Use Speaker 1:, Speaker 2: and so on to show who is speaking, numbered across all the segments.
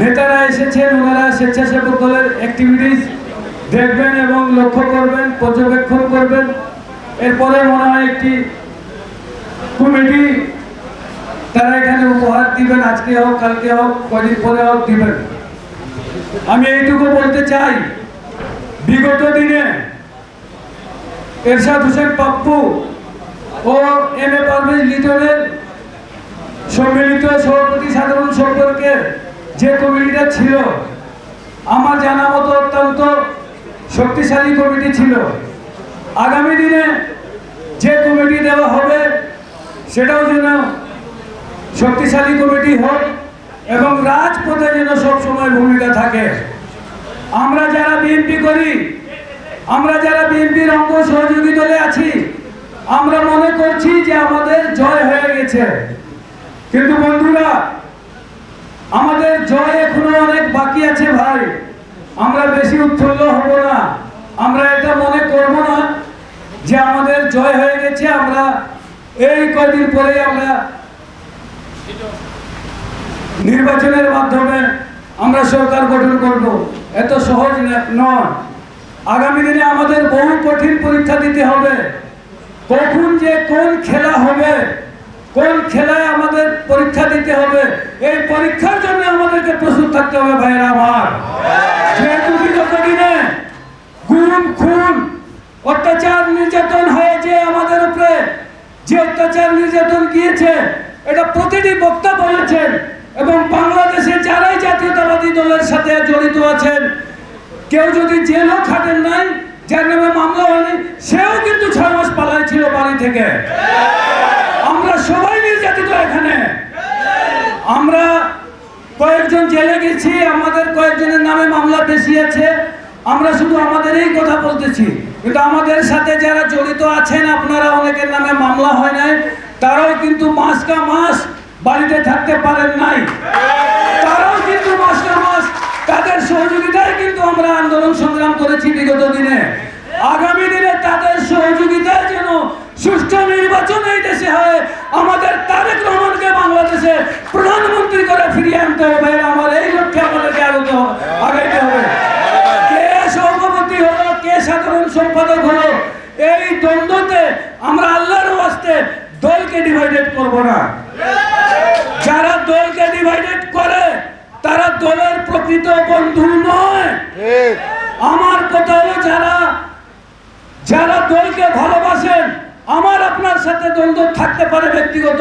Speaker 1: নেতারা এসেছেন, ওনারা স্বেচ্ছাসেবক দলের অ্যাক্টিভিটিস দেখবেন এবং লক্ষ্য করবেন, পর্যবেক্ষণ করবেন। এরপরে মনে হয় একটি কমিটি তারা এখানে উপহার দিবেন, আজকে হোক কালকে হোক কদিন পরে হোক দিবেন। আমি এইটুকু বলতে চাই, বিগত দিনে এরশাদ হোসেন পাপ্পু ও এম এ পারভেজ লিটনের সম্মিলিত সভাপতি সাধারণ সম্পর্কের যে কমিটিটা ছিল, আমার জানা মতো অত্যন্ত শক্তিশালী কমিটি ছিল। আগামী দিনে যে কমিটি দেওয়া হবে সেটাও যেন শক্তিশালী কমিটি হোক এবং রাজপথে যেন সবসময় ভূমিকা থাকে। আমরা যারা বিএনপি করি, আমরা যারা বিএনপির অঙ্গ সহযোগী দলে আছি, আমরা মনে করছি যে আমাদের জয় হয়ে গেছে। কিন্তু বন্ধুরা, আমাদের জয় এখনো অনেক বাকি আছে ভাই। আমরা বেশি উৎফুল্ল হব না, আমরা এটা মনে করব না যে আমাদের জয় হয়ে গেছে। আমরা এই কয়দিন পরে আমরা নির্বাচনের মাধ্যমে আমরা সরকার গঠন করব, এত সহজ নয়। আগামী দিনে আমাদের বহু কঠিন পরীক্ষা দিতে হবে। কখন যে কোন খেলা হবে, কোন খেলায় আমাদের পরীক্ষা দিতে হবে, এই পরীক্ষার জন্য আমাদেরকে প্রস্তুত থাকতে হবে ভাইয়েরা আমার। যেহেতু বিগত দিনে গুম খুন অত্যাচার নির্যাতন হয়েছে, আমাদের উপরে যে অত্যাচার নির্যাতন গিয়েছে এটা প্রতিটি বক্তা বলেছেন। এবং বাংলাদেশে যারাই জাতীয়তাবাদী দলের সাথে জড়িত আছেন, কেউ যদি জেলও খাটেন নাই, যার নামে মামলা হয়নি, সেও কিন্তু 6 মাস পালাই ছিল বাড়ি থেকে। আমরা সবাই নির্যাতিত এখানে। আমরা কয়েকজন জেলে গেছি, আমাদের কয়েকজনের নামে মামলা বেশি আছে। আমরা শুধু আমাদের এই কথা বলতেছি, কিন্তু আমাদের সাথে যারা জড়িত আছেন, আপনারা অনেকের নামে মামলা হয় নাই, তারাও কিন্তু মাস বাড়িতে থাকতে পারেন নাই। তারাও কিন্তু মাস তাদের সহযোগিতায় কিন্তু আমরা আন্দোলন সংগ্রাম করেছি বিগত দিনে। আগামী দিনে তাদের সহযোগিতায় যেন সুষ্ঠু নির্বাচন এই দেশে হয়, আমাদের তারেক রহমানকে বাংলাদেশে প্রধানমন্ত্রী করে ফিরিয়ে আনতে হবে। আমার এই লক্ষ্যে আমাদেরকে আগাইতে হবে। কে সভাপতি হলো, কে সাধারণ সম্পাদক হলো, এই দ্বন্দ্বতে আমরা আল্লাহর ওয়াস্তে দলকে ডিভাইডেড করব না। যারা দলকে ডিভাইডেড করে তারা দলের প্রকৃত বন্ধু নয়। আমার কথা হলো, যারা দলকে ভালোবাসেন, আমার আপনার সাথে দ্বন্দ্ব থাকতে পারে ব্যক্তিগত,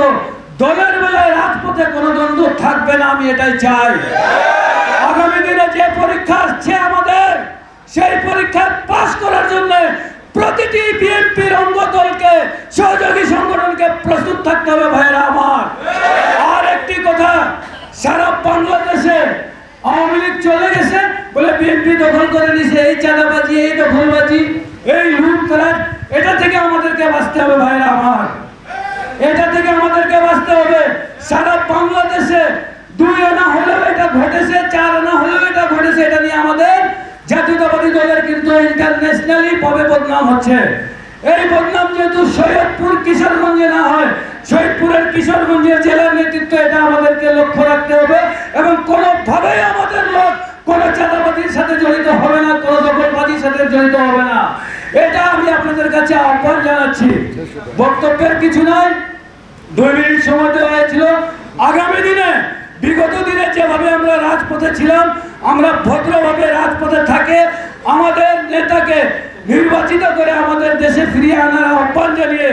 Speaker 1: দলের বেলায় রাজপথে কোনো দ্বন্দ্ব থাকবে না, আমি এটাই চাই। আগামী দিনে যে পরীক্ষা আসছে আমাদের, সেই পরীক্ষায় পাস করার জন্য প্রতিটি বিএনপির অঙ্গ দলকে, সহযোগী সংগঠনকে প্রস্তুত থাকতে হবে ভাইয়েরা আমার। আর একটি কথা, সারা বাংলাদেশে আওয়ামী লীগ চলে গেছে বলে বিএনপি দখল করে নিছে, এই চাঁদাবাজি, এই দখলবাজি, এই লুটতরাজ, এটা থেকে আমাদেরকে বাঁচতে হবে ভাইয়েরা আমার। এটা থেকে আমাদেরকে বাঁচতে হবে। সারা বাংলাদেশে 2 আনা হলেও এটা ঘটেছে, 4 আনা হলেও এটা ঘটেছে। এটা নিয়ে আমাদের জাতীয়তাবাদী দলের কিন্তু ইন্টারন্যাশনালি ভাবে বদনাম হচ্ছে। এই বদনাম যেহেতু সৈয়দপুর কিশোরগঞ্জে না হয়, শহীদপুরের কিশোরগঞ্জের জেলার নেতৃত্ব, এটা আমাদেরকে লক্ষ্য রাখতে হবে। এবং কোনোভাবেই আমাদের লোক কোনো চাঁদাবাজির সাথে জড়িত হবে না, কোনো দখলবাজির সাথে জড়িত হবে না। এটা আমি আপনাদের কাছে আহ্বান জানাচ্ছি। বক্তব্যের কিছু নাই, 2 মিনিট সময় দেওয়া হয়েছিল। আগামী দিনে, বিগত দিনে যেভাবে আমরা রাজপথে ছিলাম, আমরা ভদ্রভাবে রাজপথে থাকে আমাদের নেতাকে নির্বাচিত করে আমাদের দেশে ফিরিয়ে আনার আহ্বান জানিয়ে